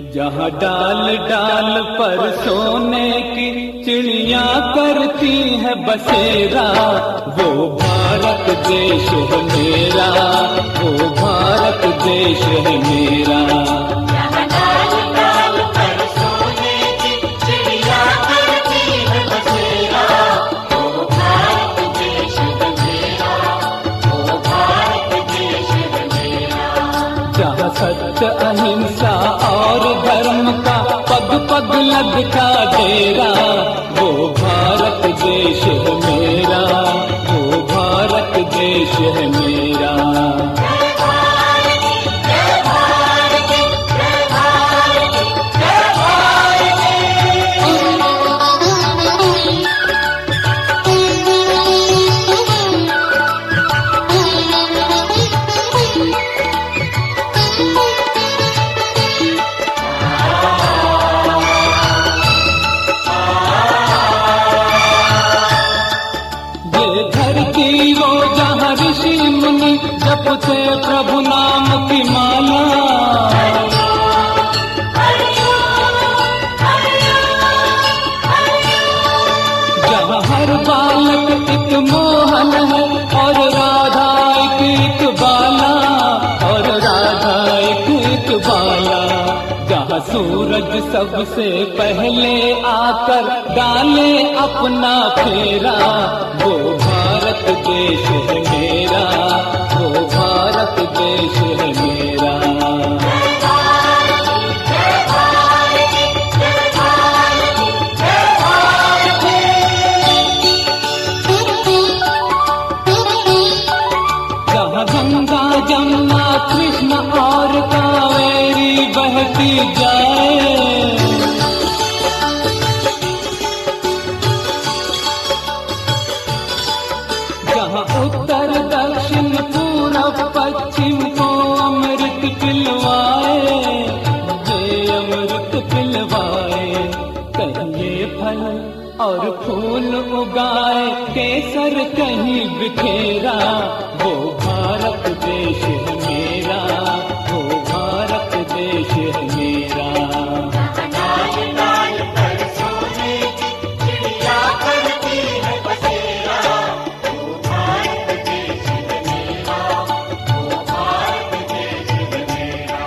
जहाँ डाल डाल पर सोने की चिड़िया करती है बसेरा, वो भारत देश है मेरा, वो भारत देश है मेरा। जहाँ डाल डाल पर सोने की चिड़िया करती है बसेरा, वो भारत देश है मेरा, वो भारत देश है मेरा। जहाँ सत्य अहिंसा और धर्म का पग पग लगता डेरा, वो भारत देश है मेरा, वो भारत देश है मेरा। धरती वो जहाँ ऋषि मुनि जपते प्रभु नाम की माला, जहाँ हर बालक एक मोहन है और राधा एक बाला, और राधा एक बाला। जहाँ सूरज सबसे पहले आकर डाले अपना फेरा, वो भारत देश है मेरा, वो भारत देश है मेरा। जहाँ गंगा जमुना कृष्ण और कावेरी बहती जाए, जहाँ उत्तर दक्षिण पूरब पश्चिम को अमृत पिलवाए, ये अमृत पिलवाए। कहीं ये फल और फूल उगाए, केसर कहीं बिखेरा, वो भारत देश है मेरा, वो भारत देश है मेरा। डाल डाल पर सोने की चिड़िया करती है बसेरा, वो भारत देश है मेरा, वो भारत देश है मेरा।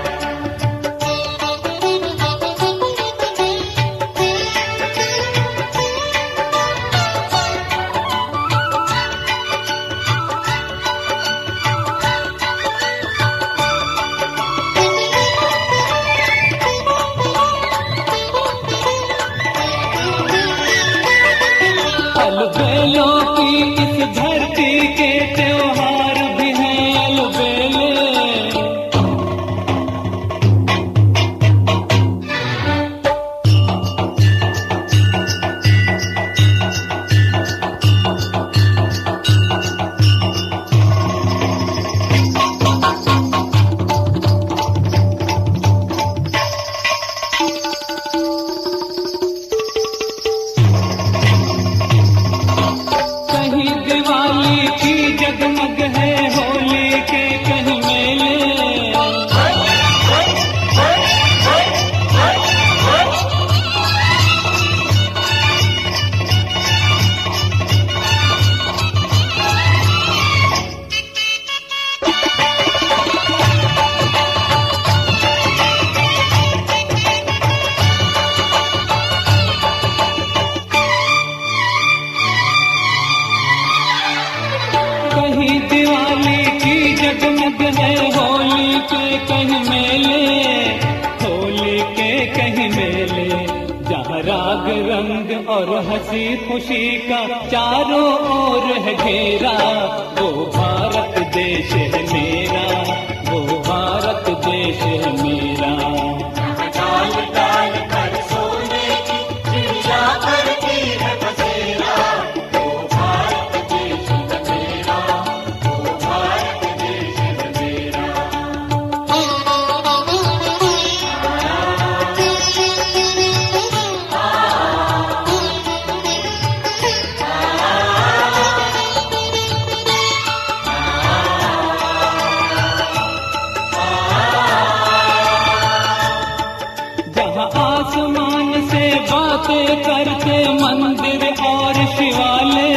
अलबेलों की इस धरती के त्योहार भी हैं अलबेले, कहीं दिवाली की जगमग है, होली के कहीं मेले, कहीं दिवाली की जगमग है, होली के कहीं मेले, होली के कहीं मेले। जहाँ राग रंग और हंसी खुशी का चारों ओर है घेरा, वो भारत देश है मेरा, वो भारत देश है मेरा। डाल डाल पर सोने की चिड़िया करती है बसेरा, वो भारत देश है मेरा, वो भारत देश है मेरा। करते मंदिर और शिवालय।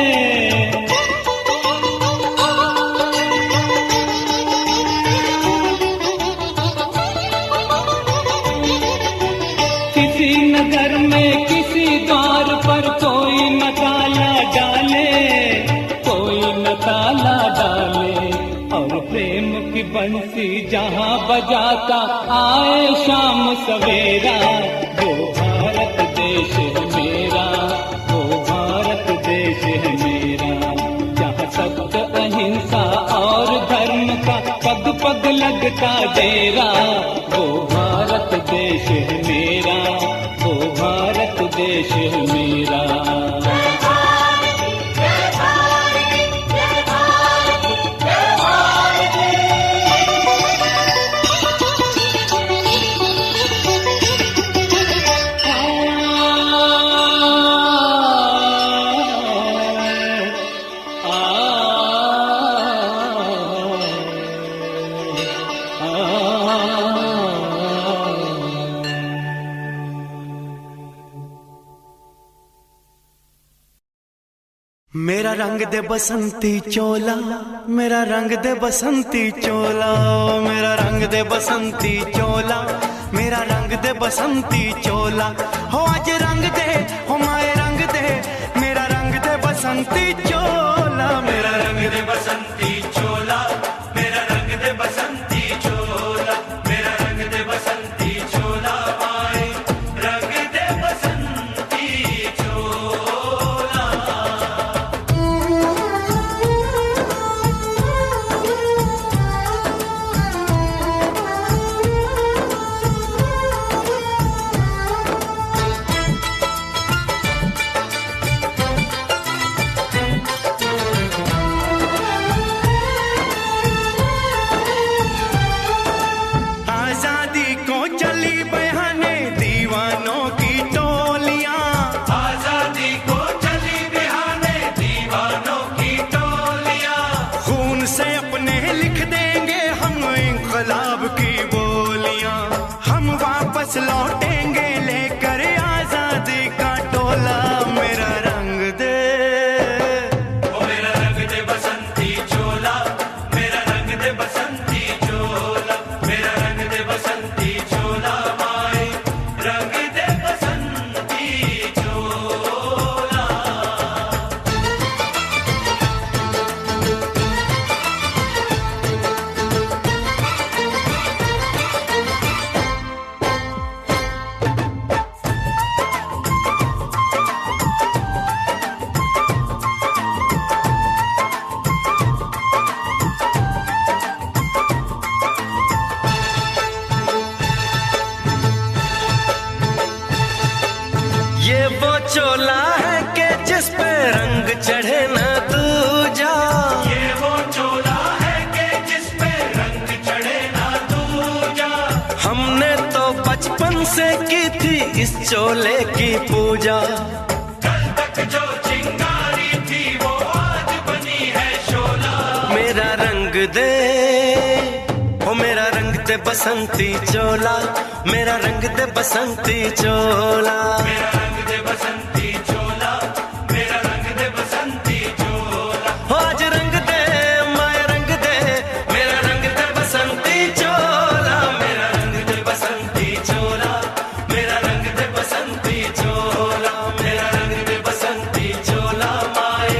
किसी नगर में किसी द्वार पर कोई न ताला डाले, कोई न ताला डाले, और प्रेम की बंसी जहाँ बजाता आए शाम सवेरा। वो भारत देश है मेरा, वो भारत देश है मेरा, जहाँ सत्य अहिंसा और धर्म का पग पग लगता डेरा। वो भारत देश है मेरा, वो भारत देश है मेरा। मेरा रंग दे बसंती चोला, मेरा रंग दे बसंती चोला, मेरा रंग दे बसंती चोला, मेरा रंग दे बसंती चोला। हो आज रंग दे, हो माए रंग दे, मेरा रंग दे बसंती चोला, मेरा रंग दे बसंती चोला, मेरा रंग दे बसंती चोला, मेरा रंग दे बसंती चोला, माए रंग दे बसंती चोला। लौटेंगे लेकर आजादी का टोला। मेरा रंग दे, ओ मेरा रंग दे बसंती चोला, मेरा रंग दे बसंती चोला, मेरा रंग दे बसंती चोला, माए रंग दे बसंती चोला। ये वो चोला है कि जिस पे रंग चढ़े ना दूजा, ये वो चोला है कि जिस पे रंग चढ़े ना दूजा। हमने तो बचपन से की थी इस चोले की पूजा, कल तक जो चिंगारी थी वो आज बनी है शोला। मेरा रंग दे, ओ मेरा रंग दे बसंती चोला, मेरा रंग दे बसंती चोला, मेरा रंग दे बसंती चोला, मेरा रंग दे बसंती चोला। हो आज रंग दे, माया रंग दे, मेरा रंग दे बसंती चोला, मेरा रंग दे बसंती चोला, मेरा रंग दे बसंती चोला, मेरा रंग दे बसंती चोला, माए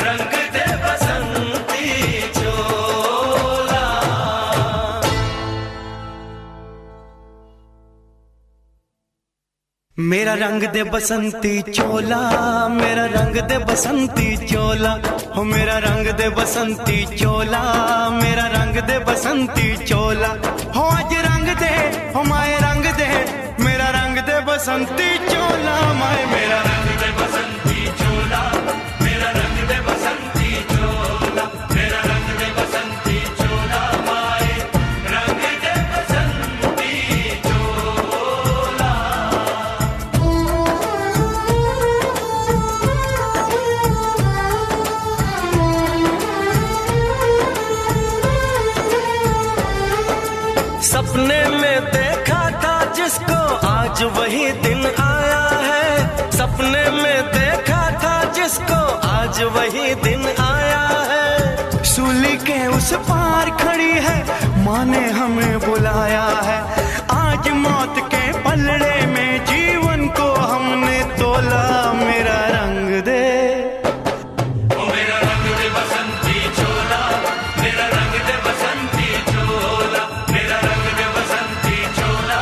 रंग दे बसंती चोला। मेरा रंग दे बसंती चोला, मेरा रंग दे बसंती चोला, हो मेरा रंग दे बसंती चोला, मेरा रंग दे बसंती चोला। हो आज रंग दे, हो माए रंग दे, मेरा रंग दे बसंती चोला, माए मेरा रंग दे बसंती चोला, मेरा रंग दे बसंती चोला, मेरा रंग दे बसंती चोला, माए रंग दे बसंती चोला। सपने में देखा था जिसको आज वही दिन आया है, वही दिन आया है। सूली के उस पार खड़ी है, माँ ने हमें बुलाया है। आज मौत के पलड़े में जीवन को हमने तोला। मेरा रंग दे, ओ मेरा रंग दे बसंती चोला, मेरा रंग दे बसंती चोला, मेरा रंग दे बसंती चोला,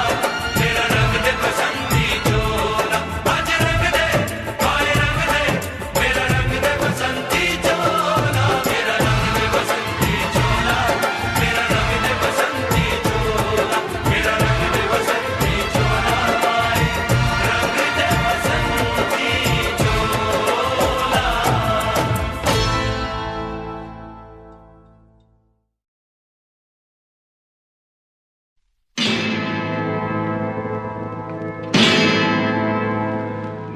मेरा रंग दे बसंती चोला। आज रंग दे, आए रंग दे, मेरा रंग दे बसंती चोला, मेरा रंग दे बसंती चोला, मेरा रंग दे बसंती चोला, मेरा रंग दे बसंती चोला, आए रंग दे बसंती चोला।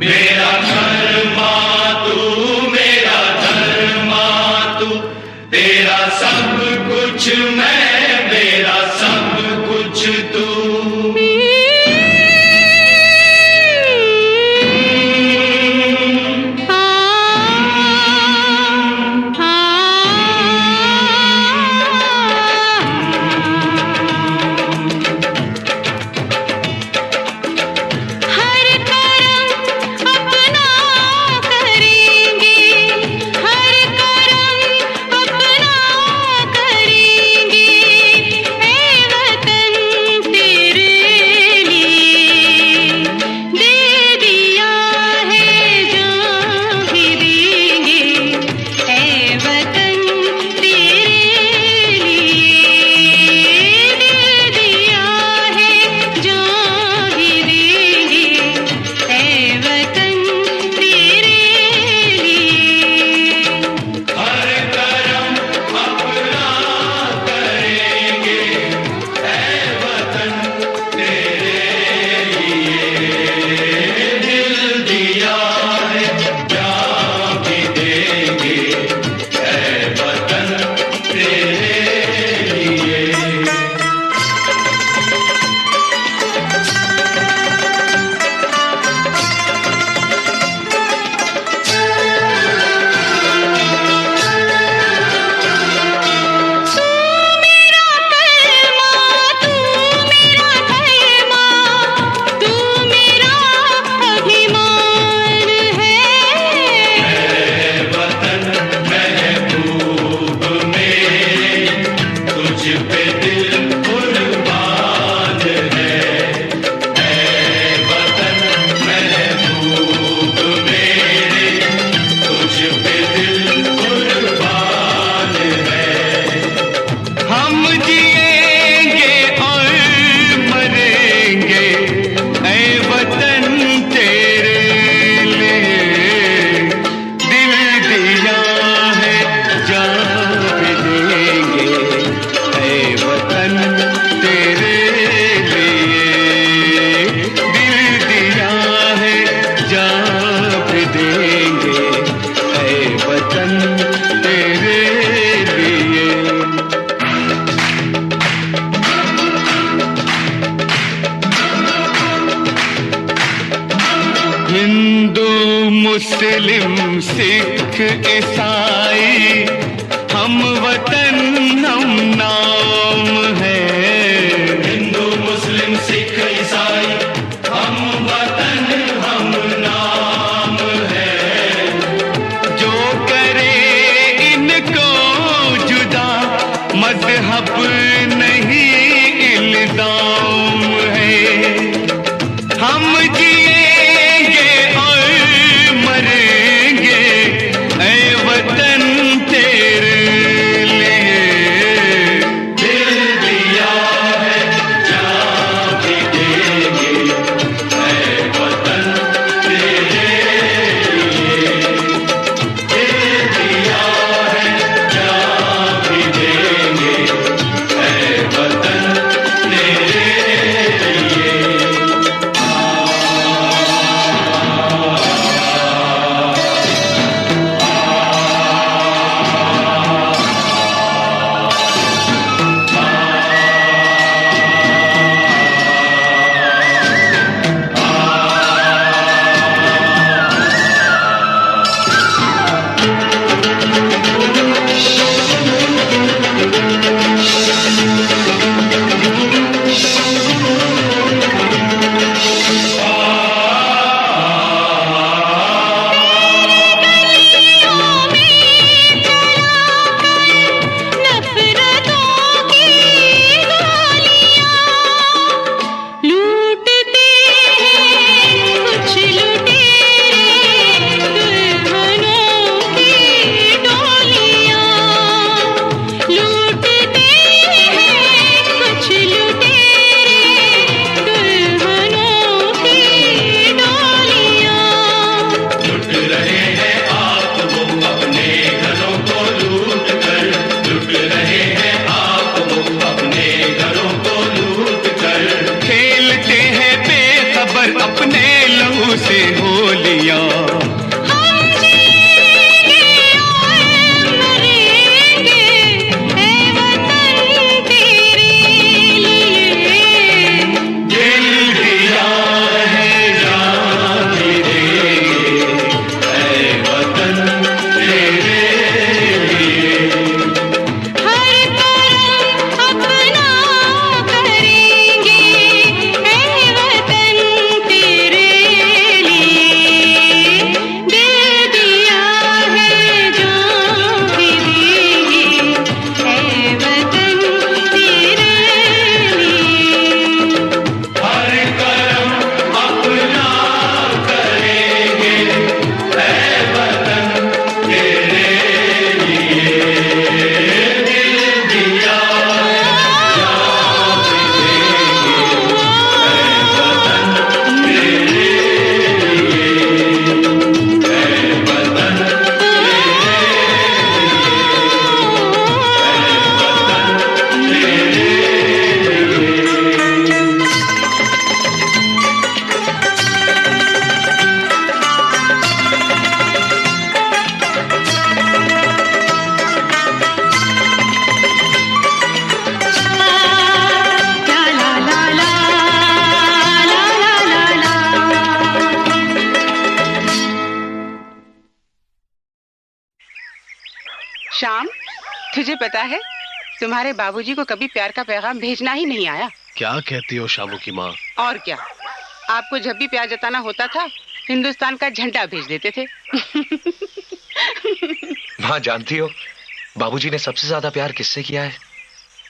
मेरा धर्मा तू, मेरा धर्मा तू, तेरा सब कुछ मैं, मेरा सब कुछ तू। हर करम अपना करेंगे, हर करम अपना करेंगे। ऐ वतन तेरे लिए दे दिया है जान भी देंगे। ऐ वतन तेरे लिए दे दिया है जान भी देंगे। ऐ वतन तेरे लिए हर करम अपना करेंगे, ऐ वतन तेरे लिए दिल दिया है जान भी देंगे। ऐ वतन तेरे लिए तू मेरा कलमा, तू मेरा धर्मा, तू मेरा अभिमान है। वतन महबूब मेरे, तुझ पे दिल कुर्बान है। ऐ वतन महबूब मेरे, तुझ पे दिल कुर्बान है। हम जिएंगे और मरेंगे ऐ वतन तेरे लिए। दिल दिया है जान भी देंगे ऐ वतन तेरे लिए। दिल दिया है जान भी देंगे ऐ वतन तेरे लिए। हिंदू मुस्लिम सिख ईसाई हम वतन हम नाम है। हिंदू मुस्लिम सिख ईसाई हम वतन हम नाम है। जो करे इनको जुदा मजहब नहीं इल्जाम है। हम जिएंगे और मरेंगे ऐ वतन तेरे लिए। दिल दिया है जान भी देंगे ऐ वतन तेरे लिए। दिल दिया है जान भी देंगे ऐ वतन तेरे मुझे पता है तुम्हारे बाबूजी को कभी प्यार का पैगाम भेजना ही नहीं आया। क्या कहती हो शामू की माँ? और क्या, आपको जब भी प्यार जताना होता था हिंदुस्तान का झंडा भेज देते थे। माँ जानती हो बाबूजी ने सबसे ज्यादा प्यार किससे किया है?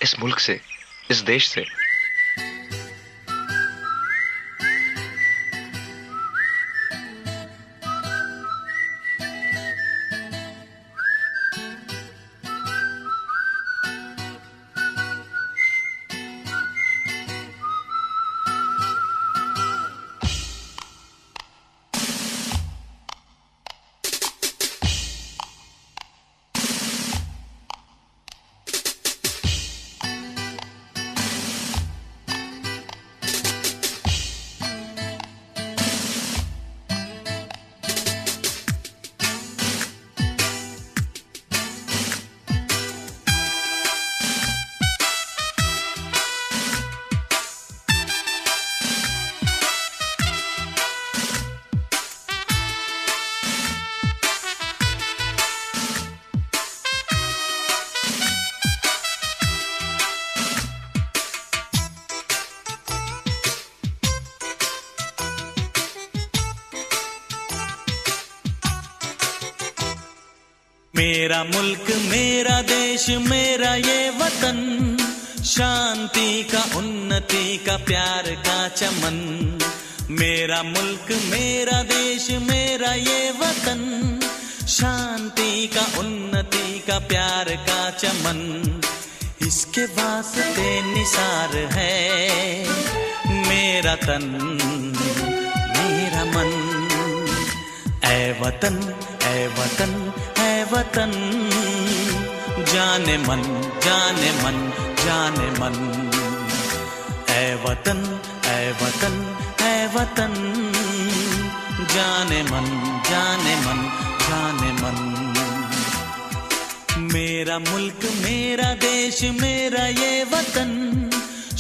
इस मुल्क से, इस देश से। मेरा मुल्क मेरा देश मेरा ये वतन, शांति का उन्नति का प्यार का चमन। मेरा मुल्क मेरा देश मेरा ये वतन, शांति का उन्नति का प्यार का चमन। इसके वास्ते निसार है मेरा तन मेरा मन। ऐ वतन ऐ वतन ऐ वतन, जाने मन जाने मन जाने मन। ऐ वतन ऐ वतन ऐ वतन, जाने मन जाने मन जाने मन। मेरा मुल्क मेरा देश मेरा ये वतन,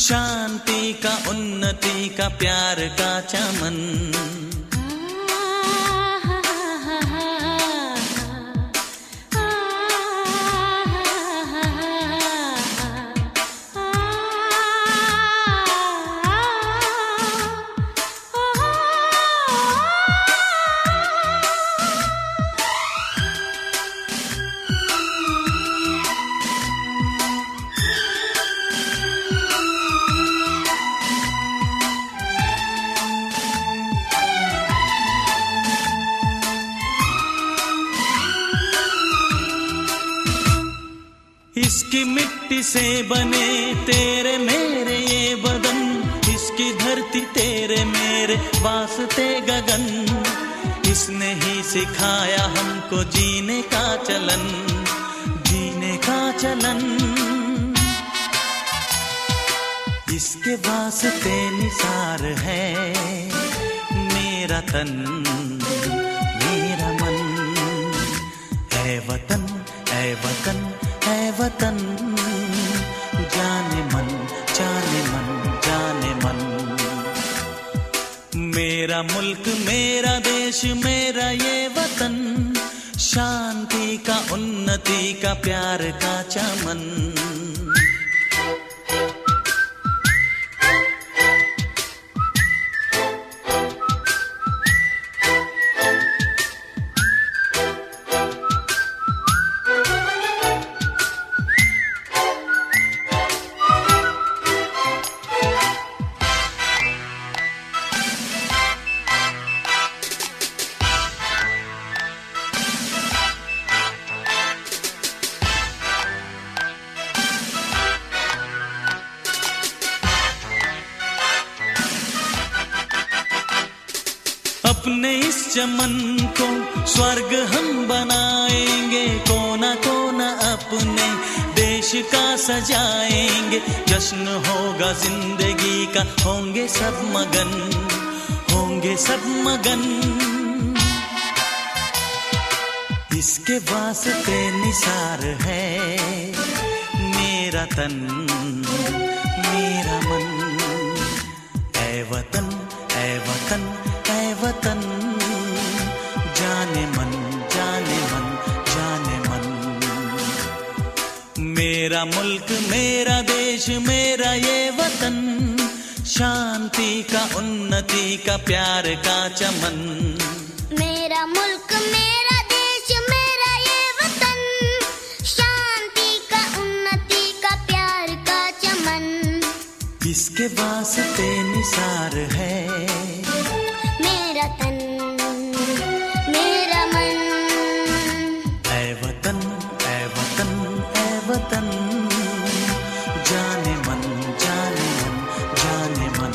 शांति का उन्नति का प्यार का चमन। इसकी मिट्टी से बने तेरे मेरे ये बदन, इसकी धरती तेरे मेरे वास्ते गगन। इसने ही सिखाया हमको जीने का चलन, जीने का चलन। इसके वास्ते निसार है मेरा तन मेरा मन। ऐ वतन ऐ वतन ऐ वतन, जाने मन जाने मन जाने मन। मेरा मुल्क मेरा देश मेरा ये वतन, शांति का उन्नति का प्यार का चमन। अपने इस चमन को स्वर्ग हम बनाएंगे, कोना कोना अपने देश का सजाएंगे। जश्न होगा जिंदगी का, होंगे सब मगन होंगे सब मगन। इसके वास्ते निसार है मेरा तन मेरा मन। ऐ वतन ऐ वतन ऐ वतन, जाने मन जाने मन जाने मन। मुल्क मेरा देश मेरा ये वतन, शांति का उन्नति का प्यार का चमन। मेरा मुल्क मेरा देश मेरा ये वतन, शांति का उन्नति का प्यार का चमन। किसके वास्ते निसार है मेरा तन मेरा मन। ऐ वतन ऐ वतन ऐ वतन, जाने मन जाने मन जाने मन।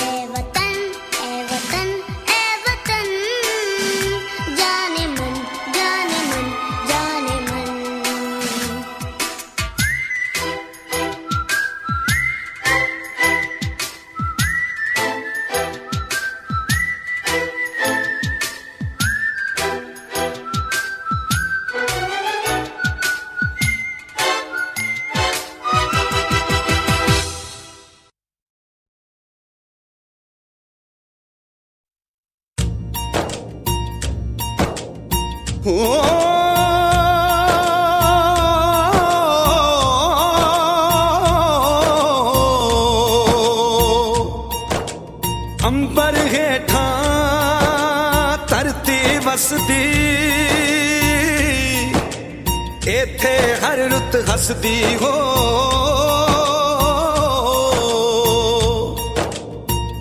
ऐ वतन ऐ वतन ऐ वतन, जाने मन जाने मन जाने मन। अंबर हेठा धरती वसदी, एथे हर रुत हसदी हो।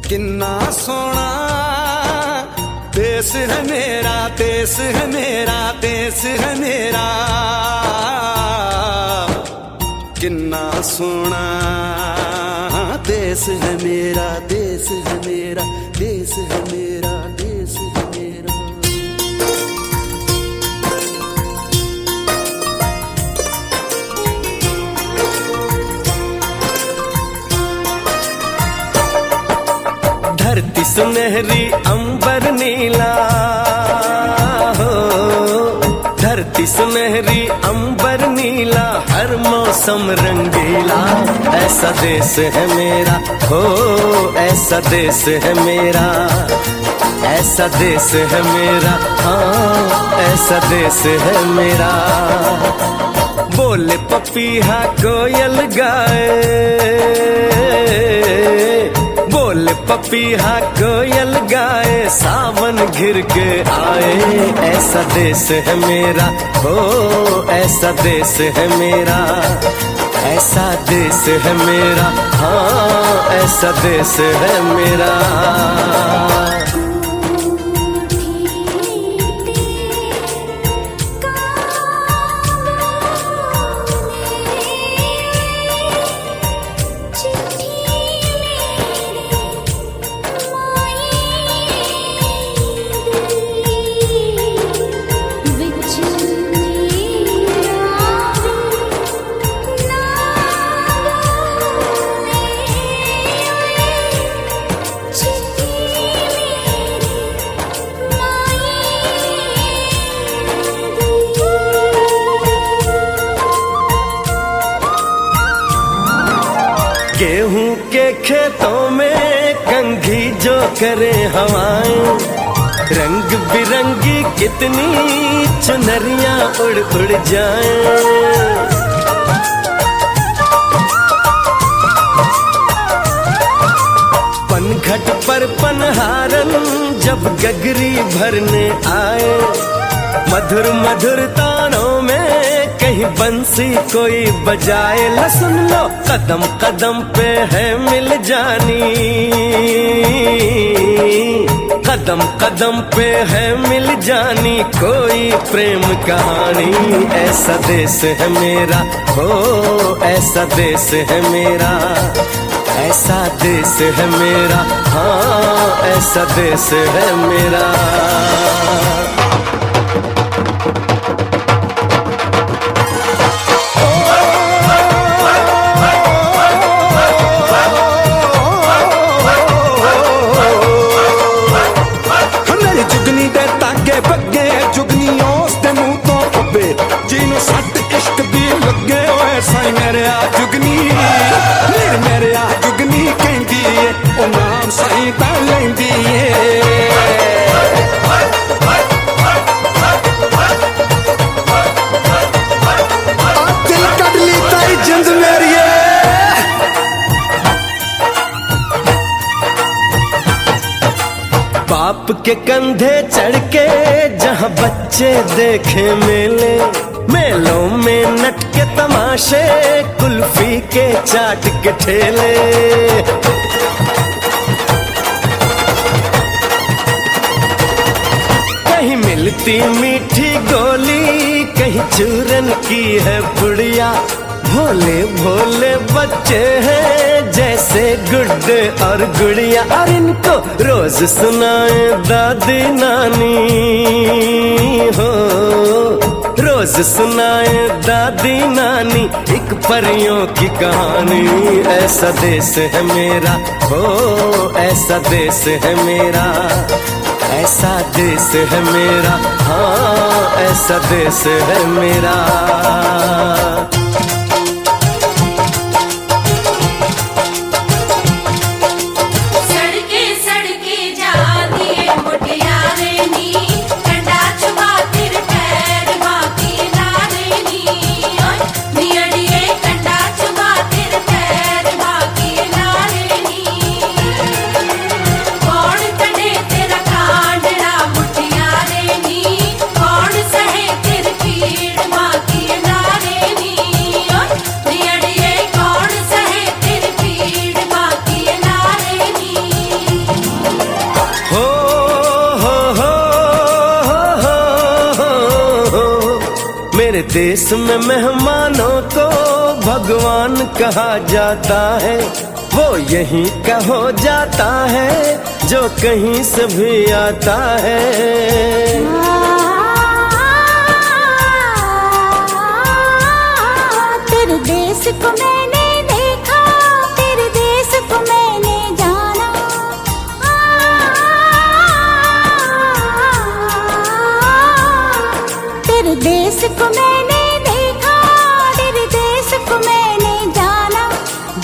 किन्ना सोना देश है मेरा, देश है मेरा, देश है मेरा। किन्ना सोना देश है मेरा, देश है मेरा, देश है मेरा, देश है मेरा। धरती सुनहरी अंबर नीला हो, धरती सुनहरी अंबर नीला, हर मौसम रंगीला। ऐसा देश है मेरा हो, ऐसा देश है मेरा, ऐसा देश है मेरा, हाँ ऐसा देश है मेरा। बोले पपीहा कोयल गाए, बोले पपीहा कोयल गाए, सावन घिर के आए। ऐसा देश है मेरा हो, ऐसा देश है मेरा, ऐसा देश है मेरा, हाँ ऐसा देश है मेरा। गेहूं के खेतों में कंघी जो करे हवाएं, रंग बिरंगी कितनी चुनरियां उड़ उड़ जाएं। पनघट पर पनहारन जब गगरी भरने आए, मधुर मधुर तानों में कहीं बंसी कोई बजाए। लो सुन लो कदम कदम पे है मिल जानी, कदम कदम पे है मिल जानी कोई प्रेम कहानी। ऐसा देश है मेरा हो, ऐसा देश है मेरा, ऐसा देश है मेरा, हाँ ऐसा देश है मेरा। जुगनी दे तागे बगे, जुगनी उस दे मुंह तो पब्बे, जिन्हों सट इश्क दी लगे होए साई मेरे आ जुगनी, मेरे आ जुगनी कहंदी है ओ नाम साई ता लैंदी है। बाप के कंधे चढ़ के जहाँ बच्चे देखे मेले, मेलों में नट के तमाशे, कुल्फी के चाट के ठेले। कहीं मिलती मीठी गोली, कहीं चूरन की है पुड़िया। भोले भोले बच्चे हैं जैसे गुड्डे और गुड़िया। और इनको रोज सुनाए दादी नानी हो, रोज सुनाए दादी नानी एक परियों की कहानी। ऐसा देश है मेरा हो, ऐसा देश है मेरा, ऐसा देश है मेरा, हाँ ऐसा देश है मेरा। मेरे देश में मेहमानों को भगवान कहा जाता है। वो यहीं का हो जाता है जो कहीं से भी आता है। तेरे देश को मैंने देखा, तेरे देश को मैंने जाना। तेरे देश को मैंने देखा, तेरे देश को मैंने जाना।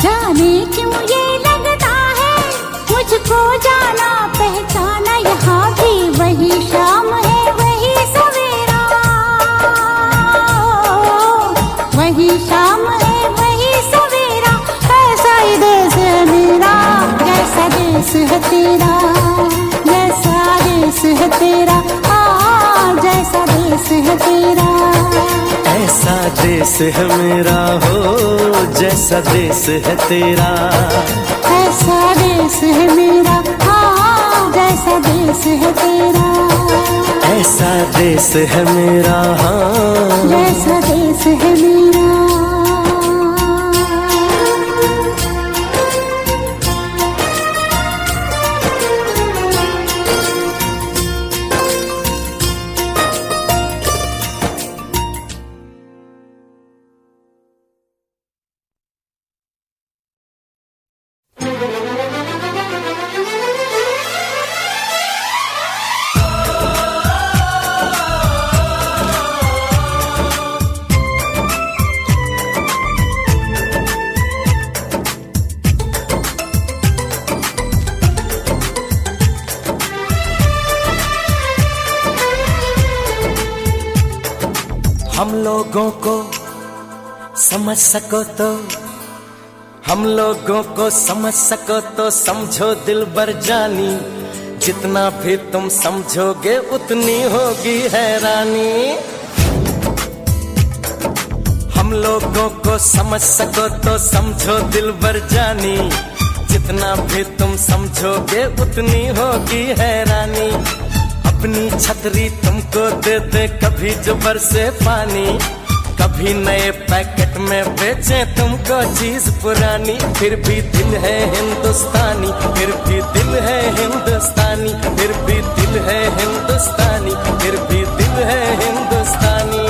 जाने क्यों ये लगता है मुझको जाना पहचाना। यहाँ भी वही शाम है वही सवेरा, वही शाम है वही सवेरा। ऐसा ही देश है मेरा, जैसा देश है तेरा, जैसा देश है तेरा, जैसा देश है तेरा। ऐसा देश है मेरा हो, जैसा देश है तेरा, ऐसा देश है मेरा, हाँ जैसा देश है तेरा। ऐसा देश है मेरा, हाँ जैसा देश है मेरा। हम लोगों को समझ सको तो, हम लोगों को समझ सको तो समझो दिलबर जानी। जितना भी तुम समझोगे उतनी होगी हैरानी। हम लोगों को समझ सको तो समझो दिलबर जानी। जितना भी तुम समझोगे उतनी होगी हैरानी। अपनी छतरी तुमको दे दे कभी जो बरसे पानी, कभी नए पैकेट में बेचे तुमको चीज पुरानी। फिर भी दिल है हिंदुस्तानी, फिर भी दिल है हिंदुस्तानी, फिर भी दिल है हिंदुस्तानी, फिर भी दिल है हिंदुस्तानी।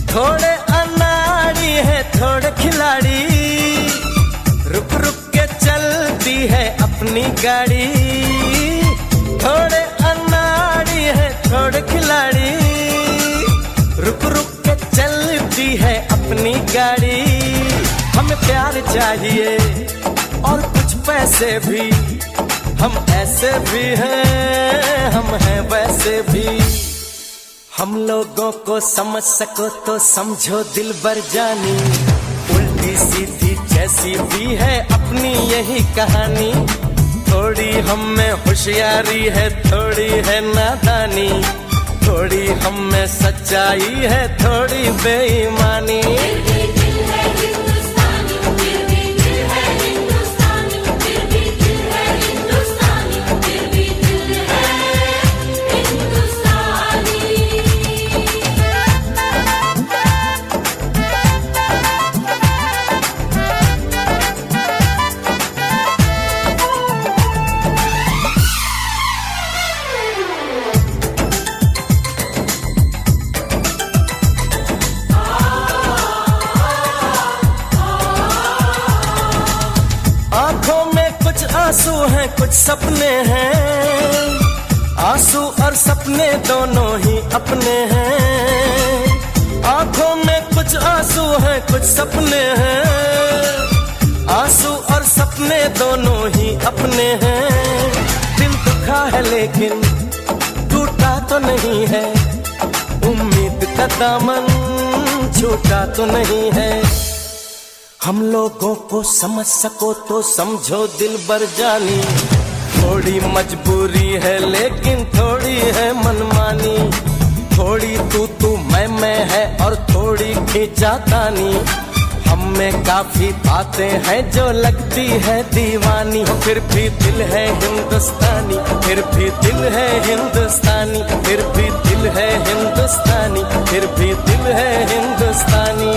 थोड़े अनाड़ी है थोड़े खिलाड़ी, रुक रुक के चलती है अपनी गाड़ी। थोड़े अनाड़ी है थोड़े खिलाड़ी, रुक रुक के चलती है अपनी गाड़ी। हमें प्यार चाहिए और कुछ पैसे भी, हम ऐसे भी हैं, हम हैं वैसे भी। हम लोगों को समझ सको तो समझो दिलबर जानी, उल्टी सीधी जैसी भी है अपनी यही कहानी। थोड़ी हम में होशियारी है, थोड़ी है नादानी, थोड़ी हम में सच्चाई है, थोड़ी बेईमानी। आंसू हैं कुछ सपने हैं, आंसू और सपने दोनों ही अपने हैं। आंखों में कुछ आंसू हैं कुछ सपने हैं, आंसू और सपने दोनों ही अपने हैं। दिल दुखा है लेकिन टूटा तो नहीं है, उम्मीद का दामन छूटा तो नहीं है। हम लोगों को समझ सको तो समझो दिलबर जानी, थोड़ी मजबूरी है लेकिन थोड़ी है मनमानी। थोड़ी तू मैं है और थोड़ी खींचातानी, हम में काफी बातें हैं जो लगती है दीवानी। फिर भी दिल है हिंदुस्तानी, फिर भी दिल है हिंदुस्तानी, फिर भी दिल है हिंदुस्तानी, फिर भी दिल है हिंदुस्तानी।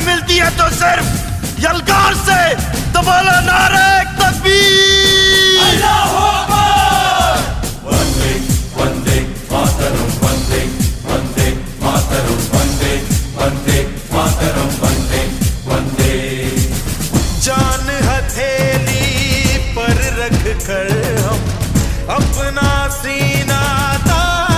मिलती है तो सिर्फ यलगार से। तो बोलो नारे तकबीर। अल्लाहू अकबर। वंदे वंदे मातरम, वंदे वंदे मातरम, वंदे वंदे मातरम, वंदे वंदे। जान हथेली पर रख कर हम अपना सीना तान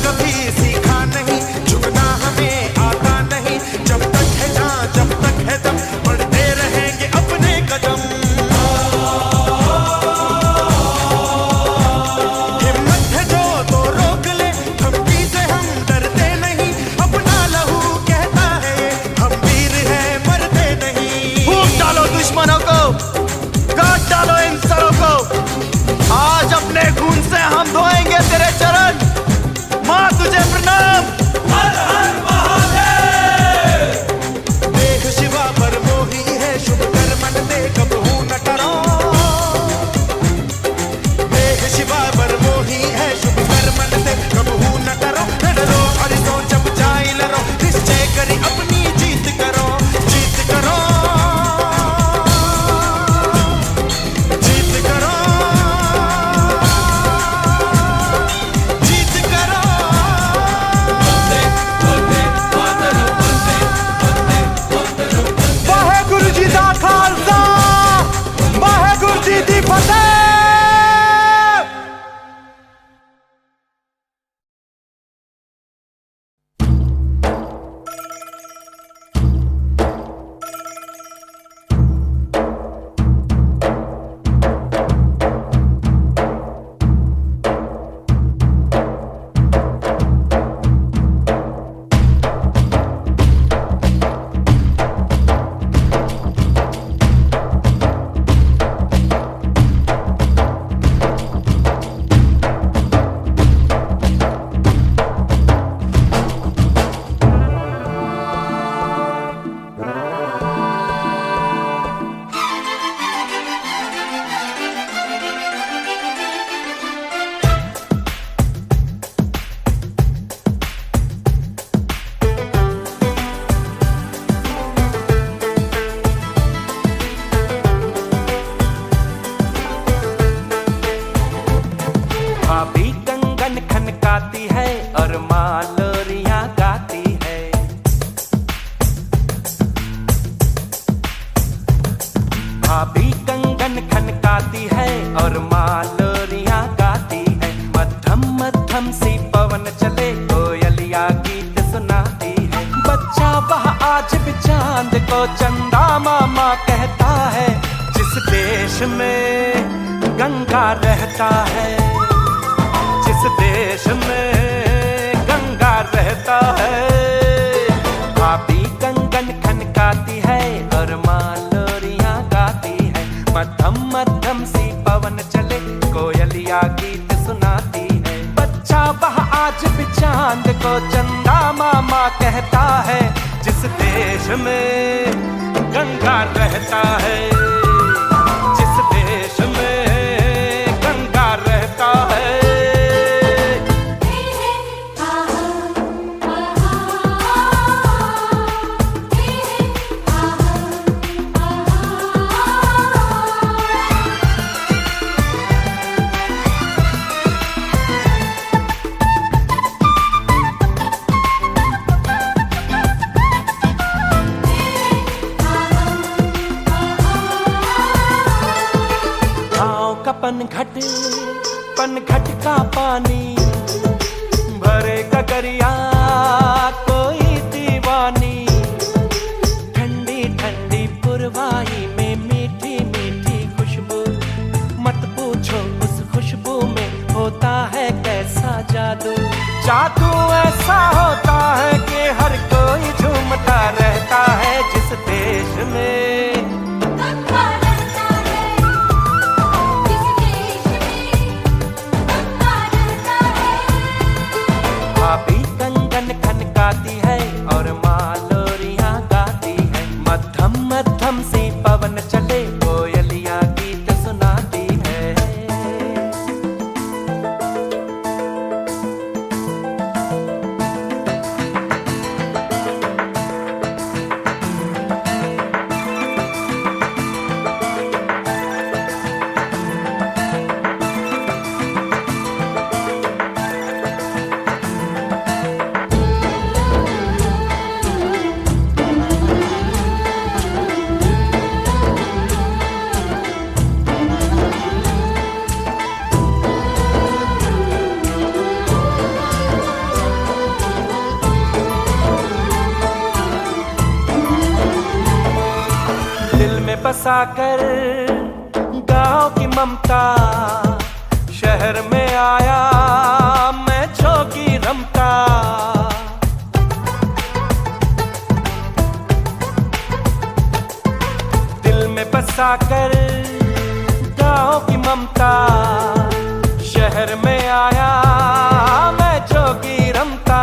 कभी सीखा नहीं, झुकना हमें आता नहीं। जब तक है जहाँ, जब तक है दम, बढ़ते रहेंगे अपने कदम। हिम्मत है जो तो रोक ले, धमकी से हम डरते नहीं। अपना लहू कहता है ये, हम वीर हैं मरते नहीं। फूंक डालो दुश्मनों को, काट डालो इन सरों को। आज अपने खून से हम धोएंगे तेरे चरण। माँ तुझे प्रणाम। हर हर महादेव। देह शिवा पर मोही है, शुभ कर मन दे कबहू न डरो। देह शिवा पर मोही है, शुभ कर मन दे कबहू न डरो। न डरो हरितो जब जाए लरो, निश्चय करी अपनी जीत करो। जीत करो, जीत करो, जीत करो। वाहेगुरु जी दा खालसा, वाहेगुरु जी दी फतेह। भाभी कंगन खनकाती है और माँ लोरियां गाती है। भाभी कंगन खनकाती है और माँ लोरियां गाती है। मध्यम मध्यम सी पवन चले, कोयलिया गीत सुनाती है। बच्चा वह आज भी चांद को चंदा मामा कहता है। जिस देश में गंगा रहता है, जिस देश में गंगा रहता है। भाभी कंगन खनकाती है और माँ लोरियां गाती है। मध्यम मध्यम सी पवन चले, कोयलिया गीत सुनाती है। बच्चा वह आज भी चांद को चंदा मामा कहता है। जिस देश में गंगा रहता है, जिस देश में गंगा रहता है। पनघट का पानी भरे गगरिया कोई दीवानी। ठंडी ठंडी पुरवाई में मीठी मीठी खुशबू। मत पूछो उस खुशबू में होता है कैसा जादू। जादू ऐसा होता है कि हर कोई झूमता रहता है। जिस देश में भाभी कंगन खनकाती है और माँ लोरियां गाती है। मध्यम मध्यम सी पवन चले, कोयलिया गीत सुनाती है। बसा कर गांव की ममता, शहर में आया मैं झोंकी रमता। दिल में बसा कर गांव की ममता, शहर में आया मैं झोंकी रमता।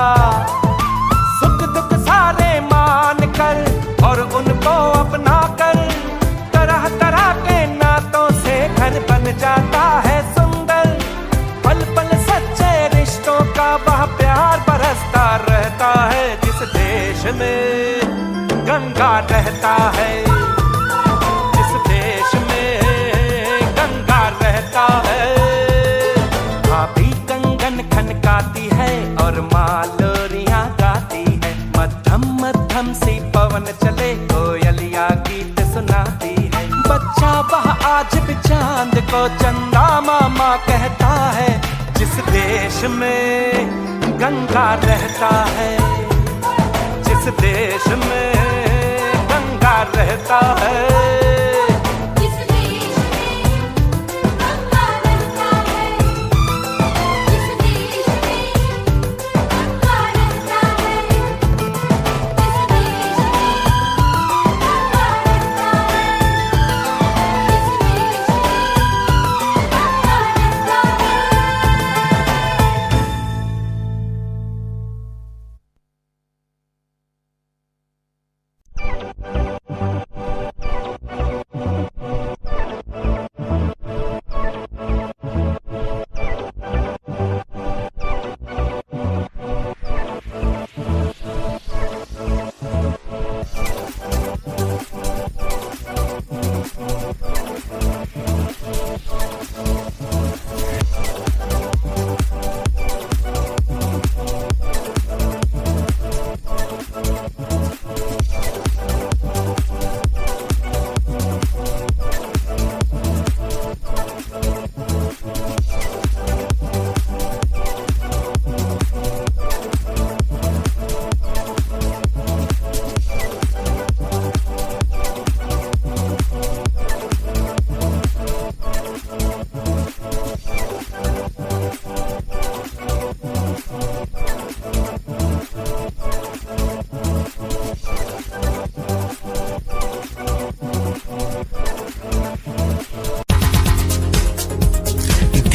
सुख दुख सारे मान कर और उनको अपना कर, तरह तरह के नातों से घर बन जाता है सुंदर। पल पल सच्चे रिश्तों का वह प्यार बरसता रहता है, जिस देश में गंगा रहता है, जिस देश में गंगा रहता है। भाभी कंगन खनकाती है और माँ लोरियां गाती है, मध्यम मध्यम सी पवन चले कोयलिया गीत सुनाती है। बच्चा वह आज भी चांद को चंदा मामा कहता है, जिस देश में गंगा रहता है, जिस देश में गंगा रहता है।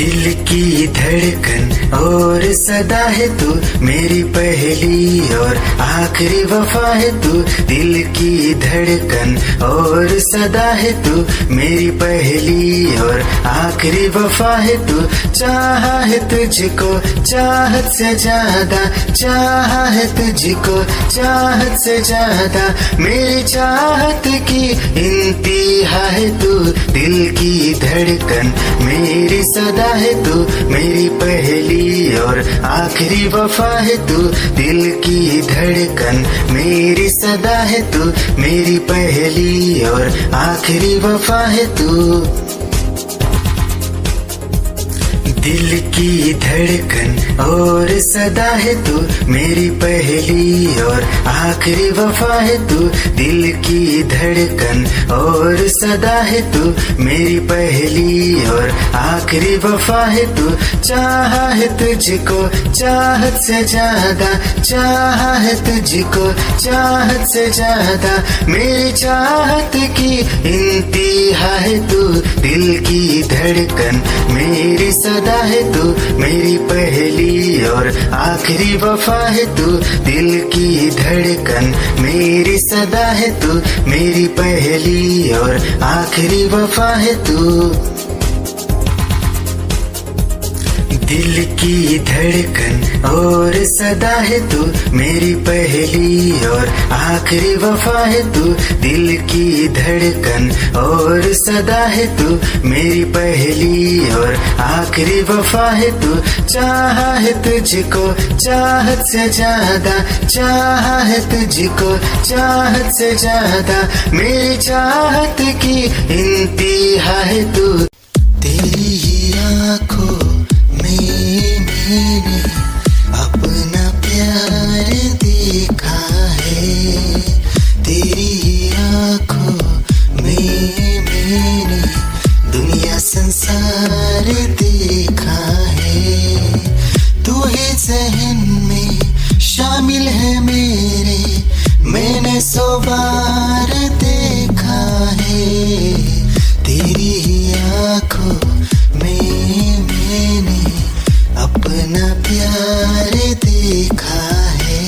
दिल की धड़कन और सदा है तू, मेरी पहली और आखिरी वफा है तू। दिल की धड़कन और सदा है तू, मेरी पहली और आखिरी वफा है तू। चाहा है तुझको चाहत से ज्यादा, चाहा है तुझको चाहत से ज्यादा, मेरी चाहत की इंतहा है तू। दिल की धड़कन मेरी सदा है तू, मेरी पहली और आखिरी वफा है तू। दिल की धड़कन मेरी सदा है तू, मेरी पहली और आखिरी वफा है तू। दिल की धड़कन और सदा है तू, मेरी पहली और आखिरी वफा है तू। दिल की धड़कन और सदा है तू, मेरी पहली और आखिरी वफा है तू। चाहा है तुझको चाहत से ज्यादा, चाहा है तुझको चाहत से ज्यादा, मेरी चाहत की इंतहा है तू। दिल की धड़कन मेरी सदा है तू, मेरी पहली और आखिरी वफा है तू। दिल की धड़कन मेरी सदा है तू, मेरी पहली और आखिरी वफा है तू। दिल की धड़कन और सदा है तू, मेरी पहली और आखिरी वफा है तू। दिल की धड़कन और सदा है तू, मेरी पहली और आखिरी वफा है तू। चाहा है तुझको चाहत से ज्यादा, चाहा है तुझको चाहत से ज्यादा, मेरी चाहत की इंतहा है तू। तेरी ही आँखों मैंने अपना प्यार देखा है, तेरी आँखों में शामिल है मेरे, मैंने 100 बार देखा है तेरी ही आंखों में मैंने अपना प्यार देखा है,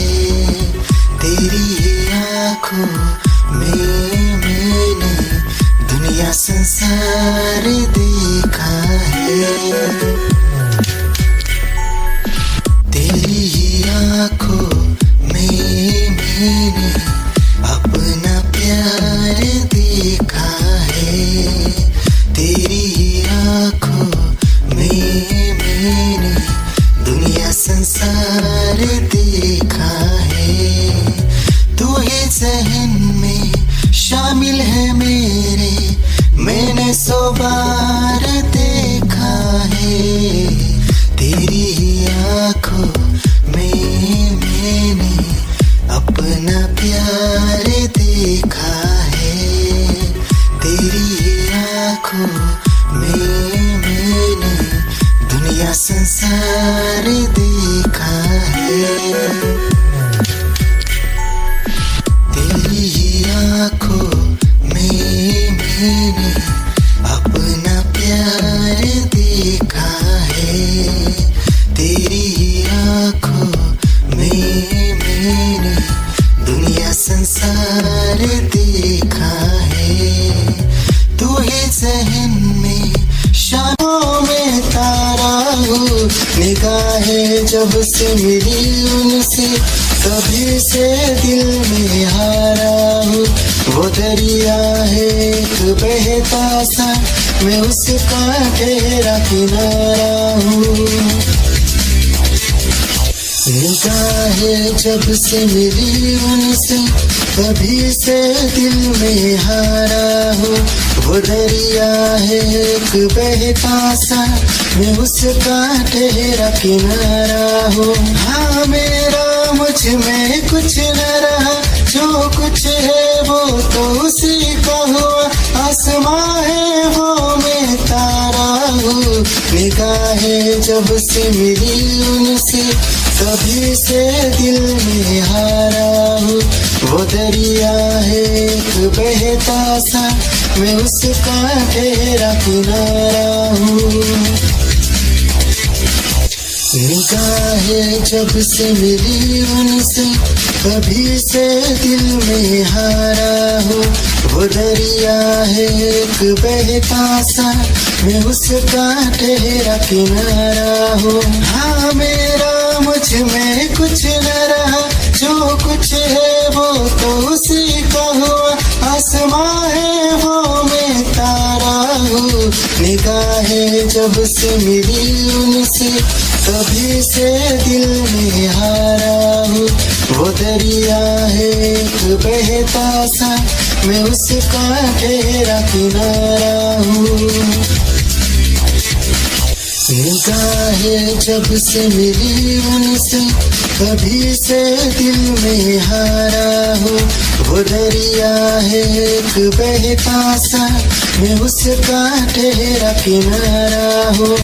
तेरी ही आंखों में मैंने दुनिया संसार देखा है, तेरी ही आंखों में मैंने अपना प्यार देखा है, तेरी ही आंखों में मैंने दुनिया संसार देखा है, तू ही जहन में शामिल है मेरे, मैंने 100 बार देखा है तेरी ही आंखों में मैंने अपना प्यार देखा है, तेरी ही आंखों में मैंने दुनिया संसार देखा है, तेरी ही आंखों में मैंने अपना प्यार देखा है, तेरी ही आंखों में मैंने दुनिया संसार देखा है, तू ही जहन में शामों में तारा हूँ, निगाहें जब से मिली उनसे तभी से दिल में हारा हूँ, वो दरिया है एक बहता सा, मैं उसका गहरा किनारा हूँ, निगाहें जब से मिली उनसे तभी से दिल में हारा हूँ, वो दरिया है एक बहता सा, मैं उसका गहरा किनारा हूँ, हाँ मेरा मुझ में कुछ न रहा, जो कुछ है वो तो उसी का हुआ, आसमां है वो मैं तारा हूँ, निगाहें जब से मिली उनसे तभी से दिल में हारा हूँ, वो दरिया है एक बहता सा, मैं उसका गहरा किनारा हूँ, निगाहें जब से मिली उनसे तभी से दिल में हारा हूँ, वो दरिया है एक बहता सा, मैं उसका गहरा किनारा हूँ, हाँ मेरा मुझ में कुछ न रहा, जो कुछ है वो तो उसी का हुआ, आसमां है वो मैं तारा हूँ, निगाहें जब से मिली उनसे तभी से दिल में हारा हूँ, वो दरिया है एक बहता सा, मैं उसका गहरा किनारा हूँ, निगाहें जब से मिली उनसे तभी से दिल में हारा हूँ, वो दरिया है एक बहता सा, मैं उसका गहरा किनारा हूँ।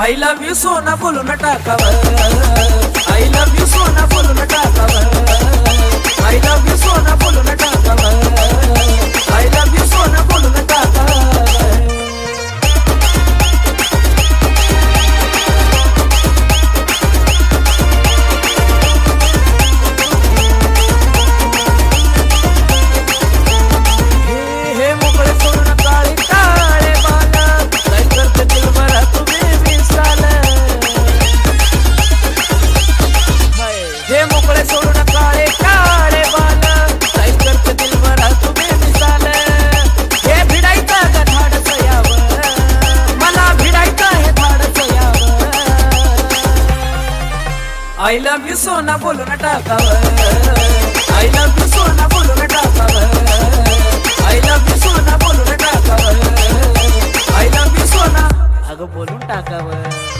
I love you सोना बोलो न टाकावर, I love you सोना बोलो न टाकावर, I love you सोना बोलो न टाकावर, I love you सोना बोलो न टाकावर। हे मोकळे सोडून काळे काळे बाला, काय करते दिल भरा तुम्ही विसाल, हे मोकळे सोडून काळे काळे बाला, काय करते दिल भरा तुम्ही विसाल, हे भिडाई I love you सोना बोलून टाकावं I love you सोना बोलून टाकावं I love you सोना बोलून टाकावं I love you सोना अगं बोलून टाकावं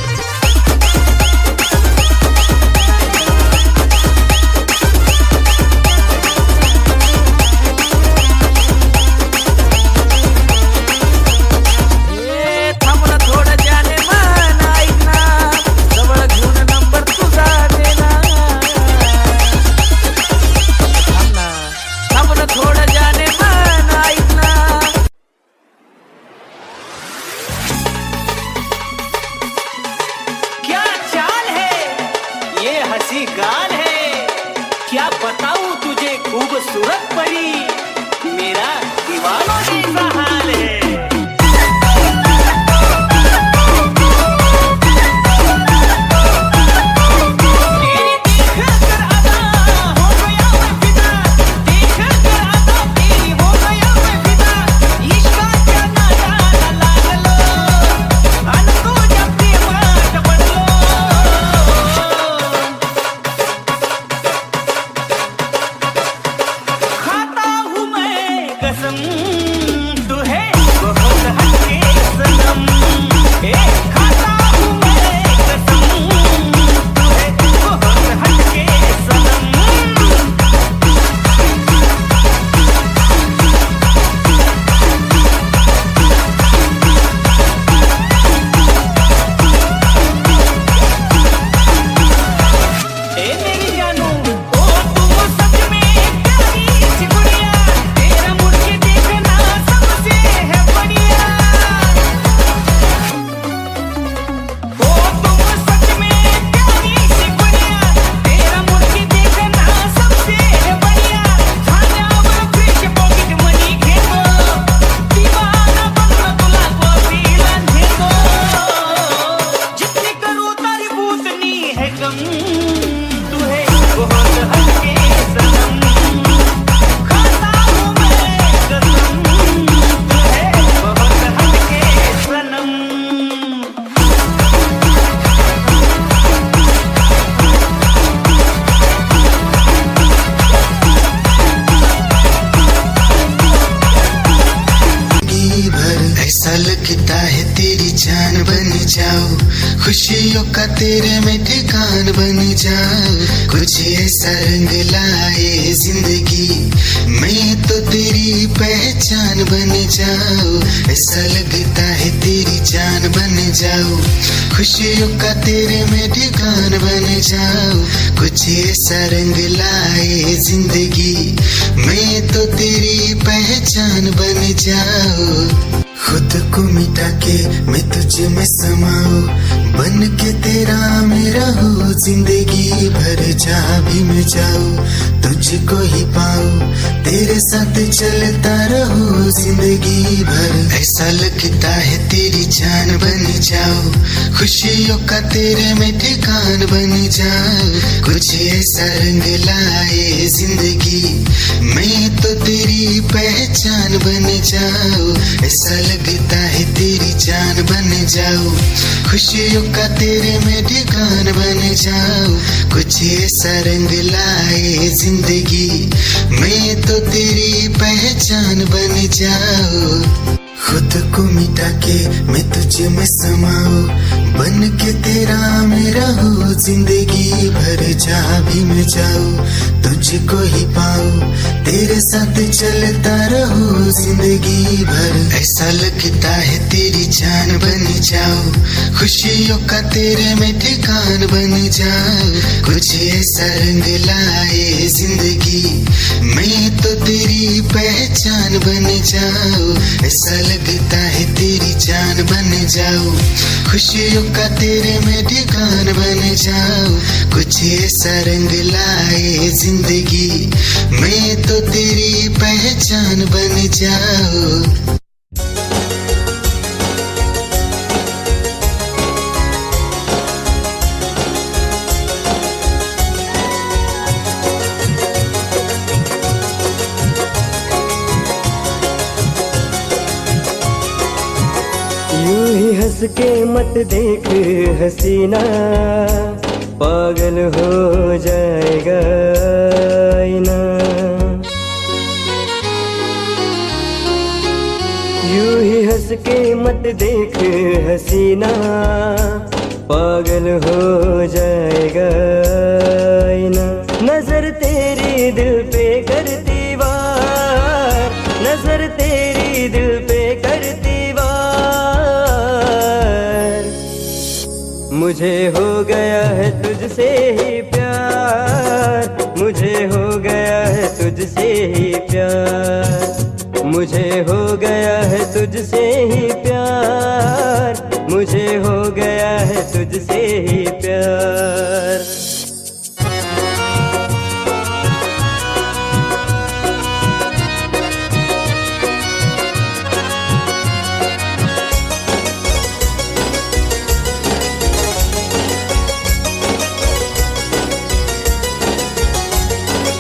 खूबसूरत परी मेरा दीवानों जैसा हाल है खुशियों का तेरे में ठिकान बन जाओ कुछ ऐसा रंग लाए जिंदगी मैं तो तेरी पहचान बन जाओ ऐसा लगता है तेरी जान बन जाओ खुशियों का तेरे में ठिकान बन जाओ कुछ ऐसा रंग लाए जिंदगी मैं तो तेरी पहचान बन जाओ खुद को मिटा के मैं तुझ में समाऊं बन के तेरा मेरा हो जिंदगी भर जहाँ भी मैं जाऊं तुझको ही पाऊं तेरे साथ चलता रहो जिंदगी भर ऐसा लगता है तेरी जान बन जाओ खुशियों का तेरे में ठिकान बन जाओ कुछ ऐसा रंग लाए जिंदगी मैं तो तेरी पहचान बन जाओ ऐसा लगता है तेरी जान बन जाओ खुशियों का तेरे में ठिकान बन जाओ कुछ ऐसा रंग लाए जिंदगी मैं तो तेरी पहचान बन जाओ खुद को मिटा के मैं तुझ में समाऊं बन के तेरा मेरा हो जिंदगी भर जहाँ भी मैं जाऊं तुझको ही पाऊं तेरे साथ चलता रहो जिंदगी भर ऐसा लगता है तेरी जान बन जाओ खुशियों का तेरे में ठिकान बन जाओ कुछ ऐसा रंग लाए जिंदगी मैं तो तेरी पहचान बन जाओ ऐसा लगता है तेरी जान बन जाओ खुशियों का तेरे में ठिकान बन जाओ कुछ ऐसा रंग लाए जिंदगी मैं तो तेरी पहचान बन जाओ यूं ही हंस के मत देख हसीना पागल हो जाएगा आईना। यूं ही हंस के मत देख हसीना, पागल हो जाएगा आईना। नजर तेरी दिल पे करती वार, नजर तेरी दिल पे करती वार। मुझे हो गया है तुझसे ही प्यार, मुझे हो गया है तुझसे ही प्यार, मुझे हो गया है तुझसे ही प्यार, मुझे हो गया है तुझसे ही प्यार।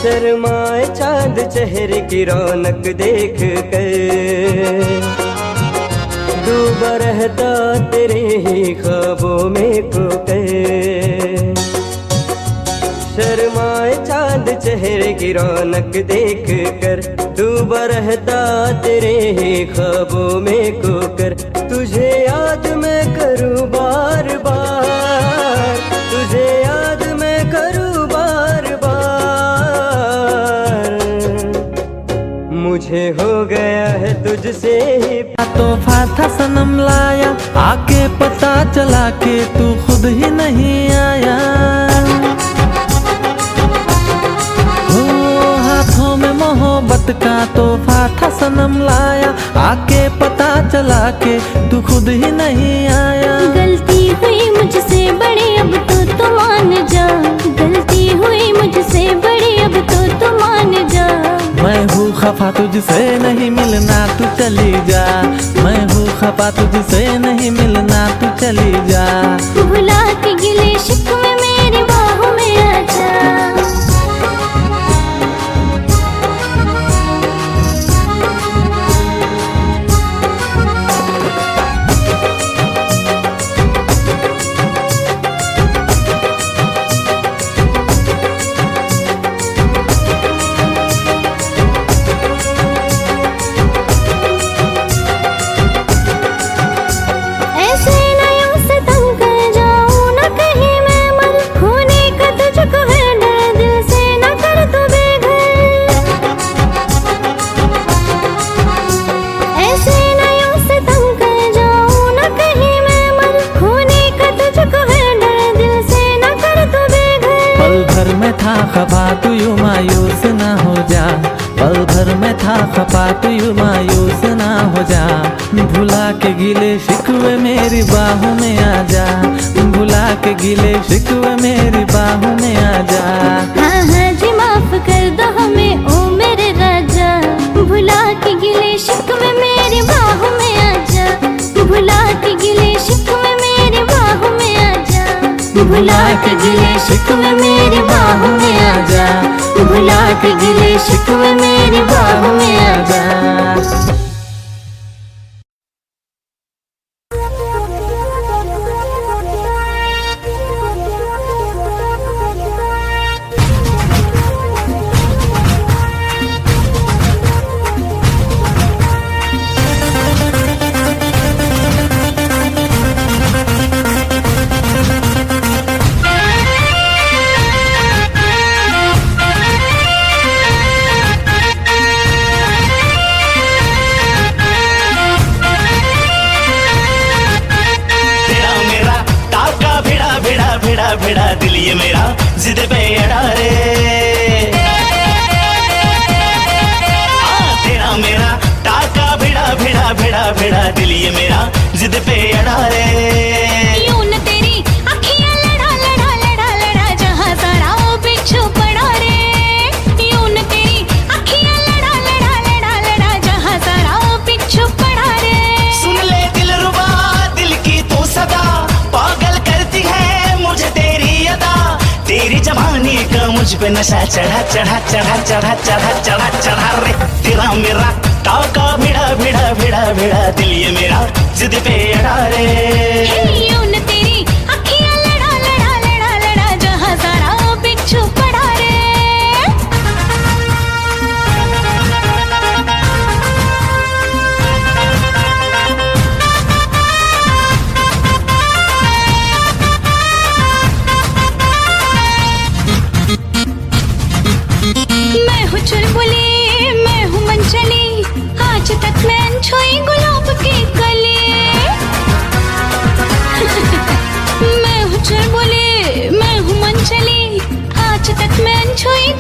शर्माए चांद चेहरे की रौनक देख कर, डूबा रहता तेरे ही ख्वाबों में खोकर। शर्माए चांद चेहरे की रौनक देख कर, डूबा रहता तेरे ही ख्वाबों में खोकर। तुझे याद मैं करूँ बार बार, तुझे याद मैं करूँ बार बार। मुझे हो गया है तुझसे ही तोहफा था सनम लाया, आके पता चला के तू खुद ही नहीं आया। हो हाथों में मोहब्बत का तोहफा था सनम लाया, आके पता चला के तू खुद ही नहीं आया। गलती हुई मुझसे बड़ी अब तो तू मान जा, गलती हुई मुझसे बड़ी अब तो तू मान जा। मैं हूँ खफा तुझसे नहीं मिलना तू चली जा, मैं हूँ खफा तुझसे नहीं मिलना तू चली जा। भुला के गिले शिकवे मेरी बाहों में आजा। खफा तू यूं मायूस ना हो जा, पल भर में था खफा तू यूं मायूस ना हो जा। भुला के गिले शिकवे मेरी बाहों में आ जा, भुला के गिले शिकवे मेरी बाहों में आ जा। हाँ हाँ जी माफ कर दो हमें ओ मेरे राजा, भुला के गिले शिकवे मेरी बाहों में आ जा। भुला के गिले शिकवे मेरी बाहों में आ जा, भुला के गिले शिकवे मेरी बाहों में आ जा, भुला के गिले शिकवे मेरी बाहों में आ जा। भिड़ा दिल ये मेरा जिद पे अड़ा रे, तेरा मेरा टाका भिड़ा भिड़ा भिड़ा भिड़ा दिल ये मेरा जिद पे अड़ा रे। यूं न तेरी अखियां लड़ा लड़ा लड़ा लड़ा जहां सारा वो बिच्छू पड़ा रे। यूं न तेरी अखियां लड़ा लड़ा लड़ा लड़ा जहां सारा वो बिच्छू पड़ा रे। सुन ले दिल रुबा दिल की तू सदा, पागल करती है मुझे तेरी अदा। तेरी जवानी का मुझ पे नशा चढ़ा चढ़ा चढ़ा चढ़ा चढ़ा चढ़ा चढ़ा रे। तेरा मेरा टाका भिड़ा भिड़ा भिड़ा भिड़ा दिल ये मेरा जिद पे अड़ा रे। यूं न तेरी अखियां लड़ा लड़ा लड़ा लड़ा छुई